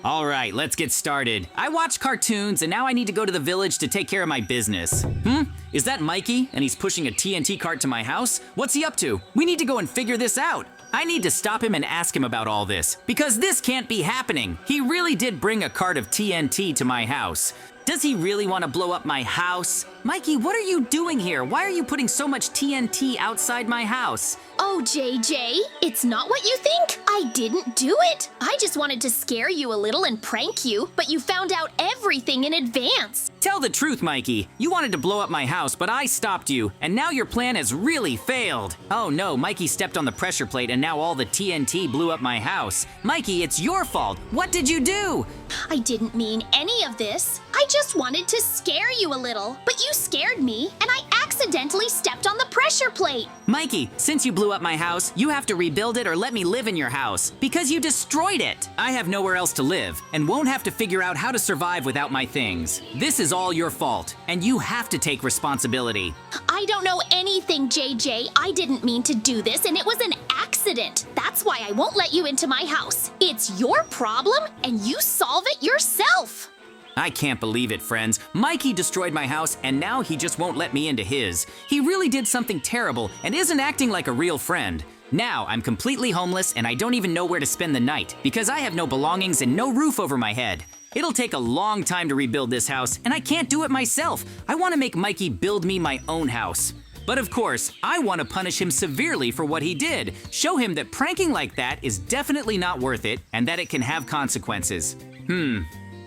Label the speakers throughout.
Speaker 1: All right, let's get started. I watch cartoons and now I need to go to the village to take care of my business. Is that Mikey and he's pushing a TNT cart to my house? What's he up to? We need to go and figure this out. I need to stop him and ask him about all this, because this can't be happening. He really did bring a cart of TNT to my house. Does he really want to blow up my house? Mikey, what are you doing here? Why are you putting so much TNT outside my house?
Speaker 2: Oh, JJ, it's not what you think. I didn't do it. I just wanted to scare you a little and prank you, but you found out everything in advance.
Speaker 1: Tell the truth, Mikey. You wanted to blow up my house, but I stopped you, and now your plan has really failed. Oh no, Mikey stepped on the pressure plate and now all the TNT blew up my house. Mikey, it's your fault. What did you do?
Speaker 2: I didn't mean any of this. I just wanted to scare you a little, but you scared me, and I accidentally stepped on the pressure plate.
Speaker 1: Mikey, since you blew up my house, you have to rebuild it or let me live in your house, because you destroyed it. I have nowhere else to live, and won't have to figure out how to survive without my things. This is all your fault, and you have to take responsibility.
Speaker 2: I don't know anything, JJ. I didn't mean to do this, and it was an accident. That's why I won't let you into my house. It's your problem, and you solve it yourself.
Speaker 1: I can't believe it, friends. Mikey destroyed my house, and now he just won't let me into his. He really did something terrible and isn't acting like a real friend. Now I'm completely homeless and I don't even know where to spend the night because I have no belongings and no roof over my head. It'll take a long time to rebuild this house, and I can't do it myself. I want to make Mikey build me my own house. But of course, I want to punish him severely for what he did. Show him that pranking like that is definitely not worth it and that it can have consequences.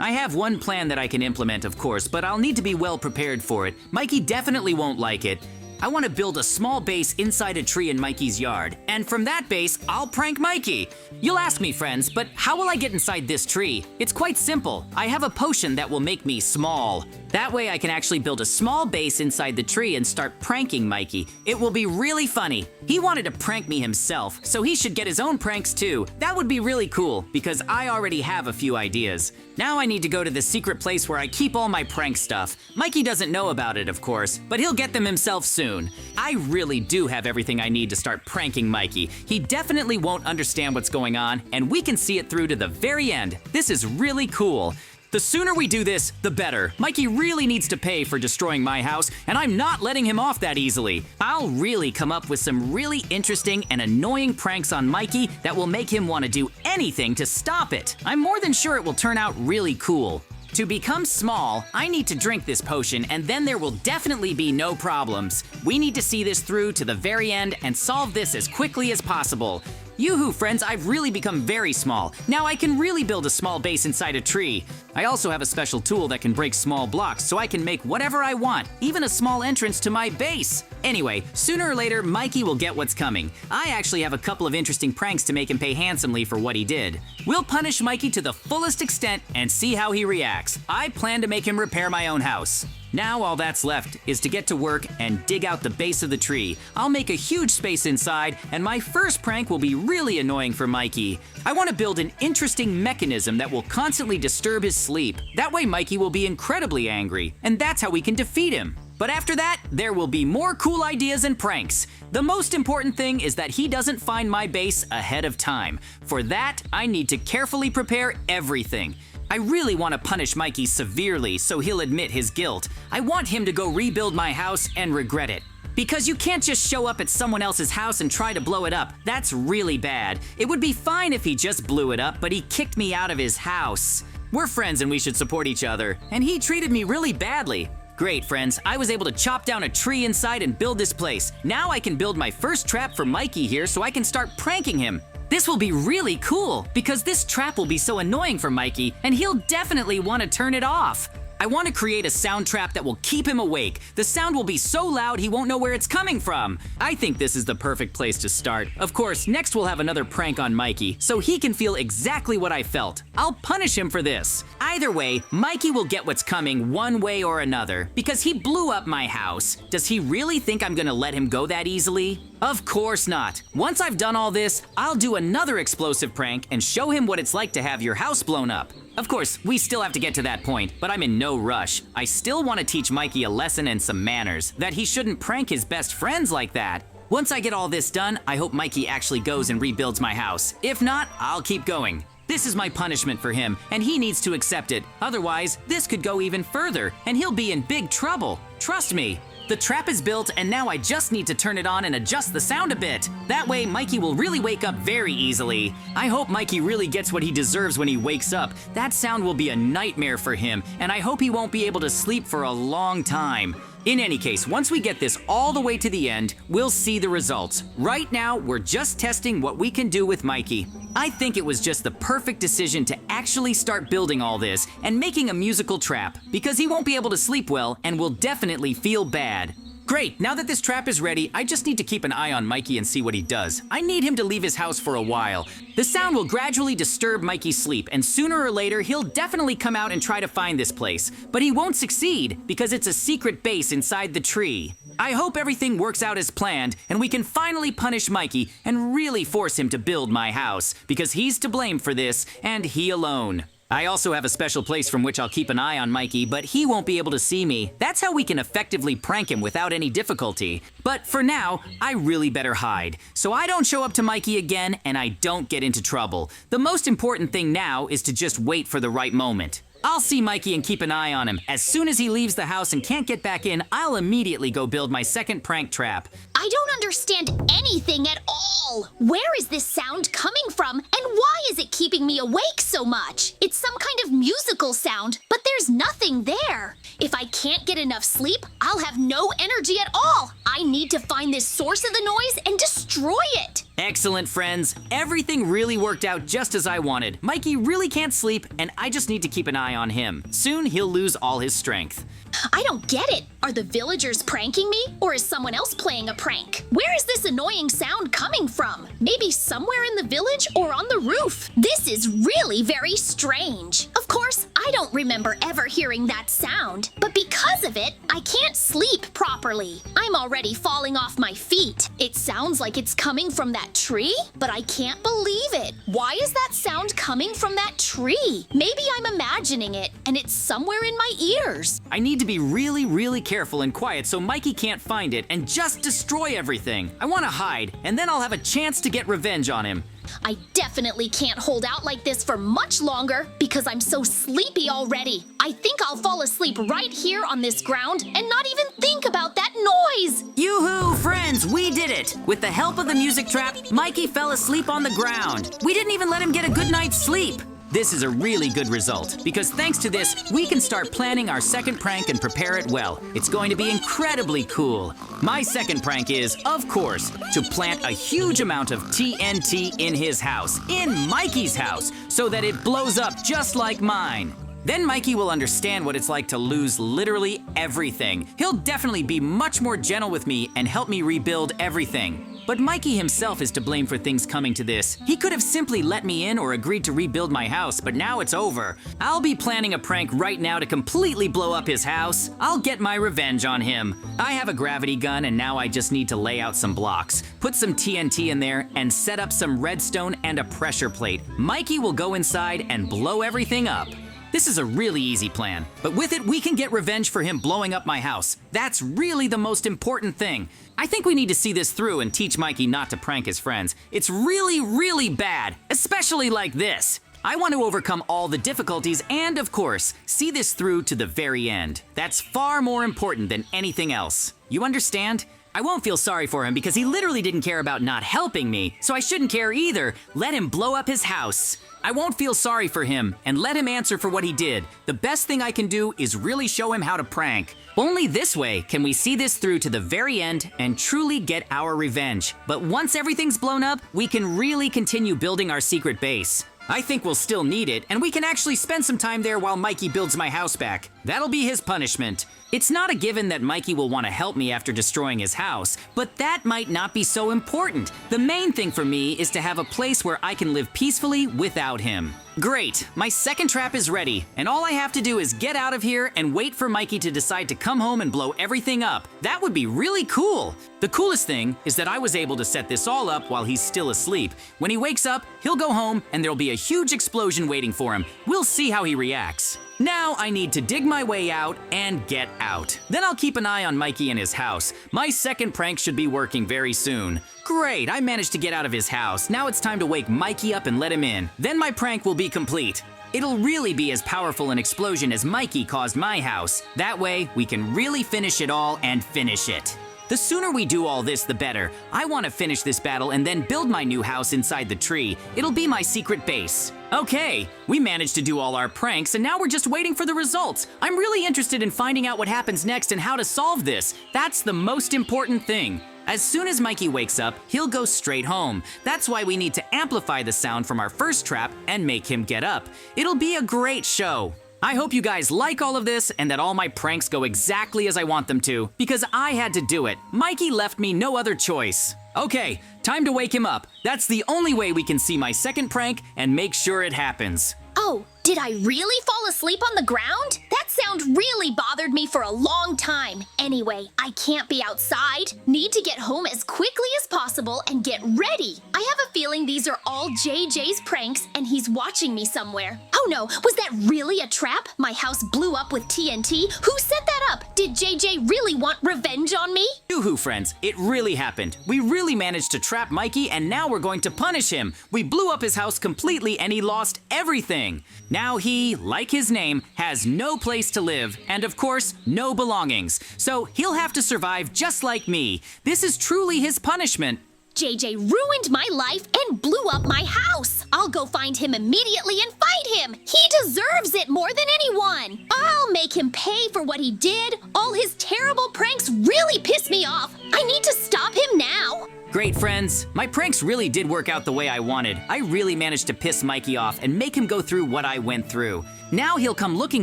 Speaker 1: I have one plan that I can implement, of course, but I'll need to be well prepared for it. Mikey definitely won't like it. I want to build a small base inside a tree in Mikey's yard, and from that base, I'll prank Mikey. You'll ask me, friends, but how will I get inside this tree? It's quite simple. I have a potion that will make me small. That way I can actually build a small base inside the tree and start pranking Mikey. It will be really funny. He wanted to prank me himself, so he should get his own pranks too. That would be really cool, because I already have a few ideas. Now I need to go to the secret place where I keep all my prank stuff. Mikey doesn't know about it, of course, but he'll get them himself soon. I really do have everything I need to start pranking Mikey. He definitely won't understand what's going on, and we can see it through to the very end. This is really cool. The sooner we do this, the better. Mikey really needs to pay for destroying my house, and I'm not letting him off that easily. I'll really come up with some really interesting and annoying pranks on Mikey that will make him want to do anything to stop it. I'm more than sure it will turn out really cool. To become small, I need to drink this potion, and then there will definitely be no problems. We need to see this through to the very end and solve this as quickly as possible. Yoo-hoo, friends, I've really become very small. Now I can really build a small base inside a tree. I also have a special tool that can break small blocks, so I can make whatever I want, even a small entrance to my base. Anyway, sooner or later, Mikey will get what's coming. I actually have a couple of interesting pranks to make him pay handsomely for what he did. We'll punish Mikey to the fullest extent and see how he reacts. I plan to make him repair my own house. Now all that's left is to get to work and dig out the base of the tree. I'll make a huge space inside, and my first prank will be really annoying for Mikey. I want to build an interesting mechanism that will constantly disturb his sleep. That way Mikey will be incredibly angry, and that's how we can defeat him. But after that, there will be more cool ideas and pranks. The most important thing is that he doesn't find my base ahead of time. For that, I need to carefully prepare everything. I really want to punish Mikey severely so he'll admit his guilt. I want him to go rebuild my house and regret it. Because you can't just show up at someone else's house and try to blow it up. That's really bad. It would be fine if he just blew it up, but he kicked me out of his house. We're friends and we should support each other, and he treated me really badly. Great, friends. I was able to chop down a tree inside and build this place. Now I can build my first trap for Mikey here so I can start pranking him. This will be really cool because this trap will be so annoying for Mikey and he'll definitely want to turn it off. I want to create a sound trap that will keep him awake. The sound will be so loud he won't know where it's coming from. I think this is the perfect place to start. Of course, next we'll have another prank on Mikey so he can feel exactly what I felt. I'll punish him for this. Either way, Mikey will get what's coming one way or another because he blew up my house. Does he really think I'm gonna let him go that easily? Of course not. Once I've done all this, I'll do another explosive prank and show him what it's like to have your house blown up. Of course, we still have to get to that point, but I'm in no rush. I still want to teach Mikey a lesson and some manners, that he shouldn't prank his best friends like that. Once I get all this done, I hope Mikey actually goes and rebuilds my house. If not, I'll keep going. This is my punishment for him, and he needs to accept it. Otherwise, this could go even further, and he'll be in big trouble. Trust me. The trap is built, and now I just need to turn it on and adjust the sound a bit. That way, Mikey will really wake up very easily. I hope Mikey really gets what he deserves when he wakes up. That sound will be a nightmare for him, and I hope he won't be able to sleep for a long time. In any case, once we get this all the way to the end, we'll see the results. Right now, we're just testing what we can do with Mikey. I think it was just the perfect decision to actually start building all this and making a musical trap, because he won't be able to sleep well and will definitely feel bad. Great, now that this trap is ready, I just need to keep an eye on Mikey and see what he does. I need him to leave his house for a while. The sound will gradually disturb Mikey's sleep, and sooner or later, he'll definitely come out and try to find this place. But he won't succeed, because it's a secret base inside the tree. I hope everything works out as planned, and we can finally punish Mikey and really force him to build my house, because he's to blame for this, and he alone. I also have a special place from which I'll keep an eye on Mikey, but he won't be able to see me. That's how we can effectively prank him without any difficulty. But for now, I really better hide, so I don't show up to Mikey again and I don't get into trouble. The most important thing now is to just wait for the right moment. I'll see Mikey and keep an eye on him. As soon as he leaves the house and can't get back in, I'll immediately go build my second prank trap.
Speaker 2: I don't understand anything at all. Where is this sound coming from, and why is it keeping me awake so much? It's some kind of musical sound, but there's nothing there. If I can't get enough sleep, I'll have no energy at all. I need to find this source of the noise and destroy it.
Speaker 1: Excellent, friends. Everything really worked out just as I wanted. Mikey really can't sleep, and I just need to keep an eye on him. Soon he'll lose all his strength.
Speaker 2: I don't get it. Are the villagers pranking me, or is someone else playing a prank? Where is this annoying sound coming from? Maybe somewhere in the village or on the roof. This is really very strange. Of course, I don't remember ever hearing that sound, but because of it, I can't sleep properly. I'm already falling off my feet. It sounds like it's coming from that tree, but I can't believe it. Why is that sound coming from that tree? Maybe I'm imagining it, and it's somewhere in my ears.
Speaker 1: I need to be really careful and quiet so Mikey can't find it and just destroy everything. I want to hide, and then I'll have a chance to get revenge on him.
Speaker 2: I definitely can't hold out like this for much longer because I'm so sleepy already. I think I'll fall asleep right here on this ground and not even think about that noise.
Speaker 1: Yoo-hoo, friends, we did it! With the help of the music trap, Mikey fell asleep on the ground. We didn't even let him get a good night's sleep. This is a really good result, because thanks to this, we can start planning our second prank and prepare it well. It's going to be incredibly cool. My second prank is, of course, to plant a huge amount of TNT in his house, in Mikey's house, so that it blows up just like mine. Then Mikey will understand what it's like to lose literally everything. He'll definitely be much more gentle with me and help me rebuild everything. But Mikey himself is to blame for things coming to this. He could have simply let me in or agreed to rebuild my house, but now it's over. I'll be planning a prank right now to completely blow up his house. I'll get my revenge on him. I have a gravity gun, and now I just need to lay out some blocks, put some TNT in there, and set up some redstone and a pressure plate. Mikey will go inside and blow everything up. This is a really easy plan, but with it, we can get revenge for him blowing up my house. That's really the most important thing. I think we need to see this through and teach Mikey not to prank his friends. It's really bad, especially like this. I want to overcome all the difficulties and, of course, see this through to the very end. That's far more important than anything else. You understand? I won't feel sorry for him because he literally didn't care about not helping me, so I shouldn't care either. Let him blow up his house. I won't feel sorry for him and let him answer for what he did. The best thing I can do is really show him how to prank. Only this way can we see this through to the very end and truly get our revenge. But once everything's blown up, we can really continue building our secret base. I think we'll still need it, and we can actually spend some time there while Mikey builds my house back. That'll be his punishment. It's not a given that Mikey will want to help me after destroying his house, but that might not be so important. The main thing for me is to have a place where I can live peacefully without him. Great, my second trap is ready, and all I have to do is get out of here and wait for Mikey to decide to come home and blow everything up. That would be really cool. The coolest thing is that I was able to set this all up while he's still asleep. When he wakes up, he'll go home and there'll be a huge explosion waiting for him. We'll see how he reacts. Now I need to dig my way out and get out. Then I'll keep an eye on Mikey and his house. My second prank should be working very soon. Great, I managed to get out of his house. Now it's time to wake Mikey up and let him in. Then my prank will be complete. It'll really be as powerful an explosion as Mikey caused my house. That way, we can really finish it all and finish it. The sooner we do all this, the better. I want to finish this battle and then build my new house inside the tree. It'll be my secret base. Okay, we managed to do all our pranks and now we're just waiting for the results. I'm really interested in finding out what happens next and how to solve this. That's the most important thing. As soon as Mikey wakes up, he'll go straight home. That's why we need to amplify the sound from our first trap and make him get up. It'll be a great show. I hope you guys like all of this and that all my pranks go exactly as I want them to, because I had to do it. Mikey left me no other choice. Okay, time to wake him up. That's the only way we can see my second prank and make sure it happens.
Speaker 2: Oh, did I really fall asleep on the ground? That sound really bothered me for a long time. Anyway, I can't be outside. Need to get home as quickly as possible and get ready. I have a feeling these are all JJ's pranks and he's watching me somewhere. Oh no, was that really a trap? My house blew up with TNT? Who set that up? Did JJ really want revenge on me?
Speaker 1: Yoo-hoo, friends, it really happened. We really managed to trap Mikey and now we're going to punish him. We blew up his house completely and he lost everything. Now he, like his name, has no place to live and of course, no belongings. So he'll have to survive just like me. This is truly his punishment.
Speaker 2: JJ ruined my life and blew up my house. I'll go find him immediately and fight him. He deserves it more than anyone. I'll make him pay for what he did. All his terrible pranks really piss me off. I need to stop him now.
Speaker 1: Great, friends. My pranks really did work out the way I wanted. I really managed to piss Mikey off and make him go through what I went through. Now he'll come looking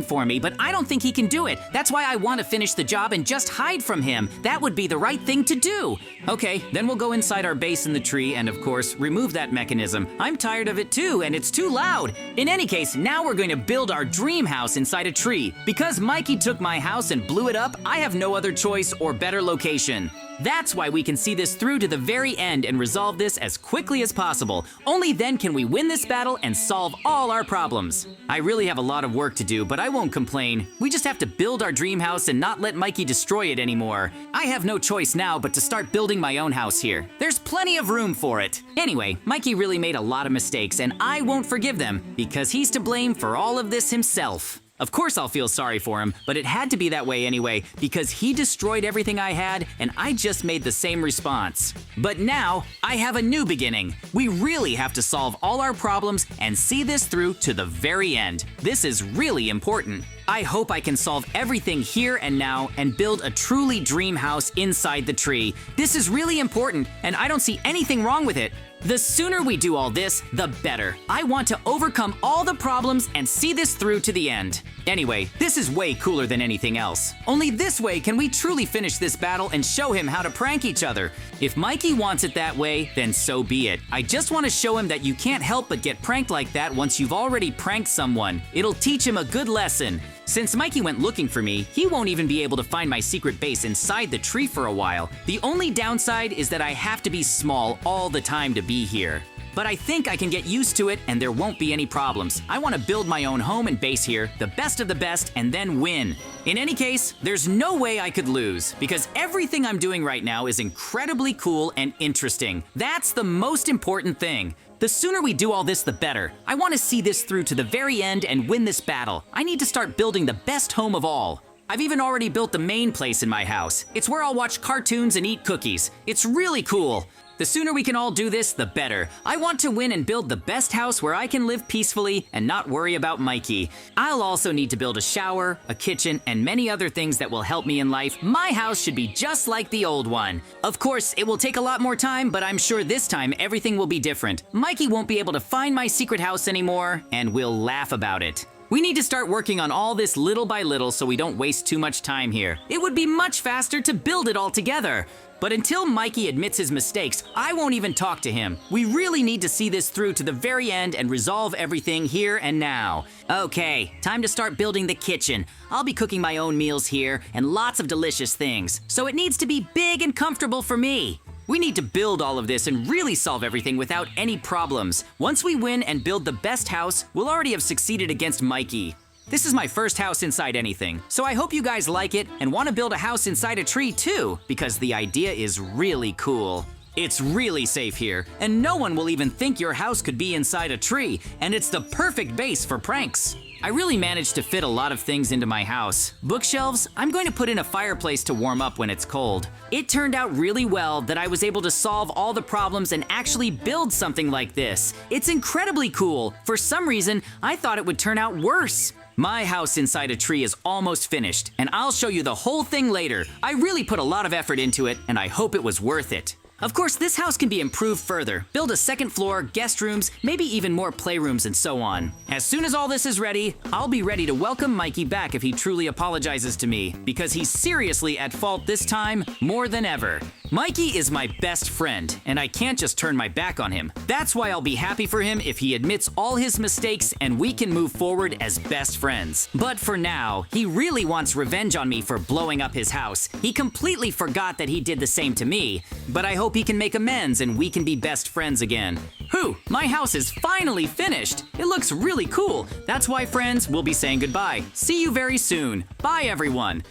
Speaker 1: for me, but I don't think he can do it. That's why I want to finish the job and just hide from him. That would be the right thing to do. Okay, then we'll go inside our base in the tree and, of course, remove that mechanism. I'm tired of it too, and it's too loud. In any case, now we're going to build our dream house inside a tree. Because Mikey took my house and blew it up, I have no other choice or better location. That's why we can see this through to the very end and resolve this as quickly as possible. Only then can we win this battle and solve all our problems. I really have a lot of work to do, but I won't complain. We just have to build our dream house and not let Mikey destroy it anymore. I have no choice now but to start building my own house here. There's plenty of room for it. Anyway, Mikey really made a lot of mistakes and I won't forgive them because he's to blame for all of this himself. Of course I'll feel sorry for him, but it had to be that way anyway because he destroyed everything I had and I just made the same response. But now, I have a new beginning. We really have to solve all our problems and see this through to the very end. This is really important. I hope I can solve everything here and now and build a truly dream house inside the tree. This is really important and I don't see anything wrong with it. The sooner we do all this, the better. I want to overcome all the problems and see this through to the end. Anyway, this is way cooler than anything else. Only this way can we truly finish this battle and show him how to prank each other. If Mikey wants it that way, then so be it. I just want to show him that you can't help but get pranked like that once you've already pranked someone. It'll teach him a good lesson. Since Mikey went looking for me, he won't even be able to find my secret base inside the tree for a while. The only downside is that I have to be small all the time to be here. But I think I can get used to it and there won't be any problems. I want to build my own home and base here, the best of the best, and then win. In any case, there's no way I could lose because everything I'm doing right now is incredibly cool and interesting. That's the most important thing. The sooner we do all this, the better. I want to see this through to the very end and win this battle. I need to start building the best home of all. I've even already built the main place in my house. It's where I'll watch cartoons and eat cookies. It's really cool. The sooner we can all do this, the better. I want to win and build the best house where I can live peacefully and not worry about Mikey. I'll also need to build a shower, a kitchen, and many other things that will help me in life. My house should be just like the old one. Of course, it will take a lot more time, but I'm sure this time everything will be different. Mikey won't be able to find my secret house anymore, and we'll laugh about it. We need to start working on all this little by little so we don't waste too much time here. It would be much faster to build it all together. But until Mikey admits his mistakes, I won't even talk to him. We really need to see this through to the very end and resolve everything here and now. Okay, time to start building the kitchen. I'll be cooking my own meals here and lots of delicious things. So it needs to be big and comfortable for me. We need to build all of this and really solve everything without any problems. Once we win and build the best house, we'll already have succeeded against Mikey. This is my first house inside anything, so I hope you guys like it and want to build a house inside a tree too, because the idea is really cool. It's really safe here, and no one will even think your house could be inside a tree, and it's the perfect base for pranks. I really managed to fit a lot of things into my house. Bookshelves, I'm going to put in a fireplace to warm up when it's cold. It turned out really well that I was able to solve all the problems and actually build something like this. It's incredibly cool. For some reason, I thought it would turn out worse. My house inside a tree is almost finished, and I'll show you the whole thing later. I really put a lot of effort into it, and I hope it was worth it. Of course, this house can be improved further. Build a second floor, guest rooms, maybe even more playrooms and so on. As soon as all this is ready, I'll be ready to welcome Mikey back if he truly apologizes to me, because he's seriously at fault this time more than ever. Mikey is my best friend, and I can't just turn my back on him. That's why I'll be happy for him if he admits all his mistakes and we can move forward as best friends. But for now, he really wants revenge on me for blowing up his house. He completely forgot that he did the same to me, but I hope he can make amends and we can be best friends again. Whew, my house is finally finished. It looks really cool. That's why, friends, we'll be saying goodbye. See you very soon. Bye, everyone.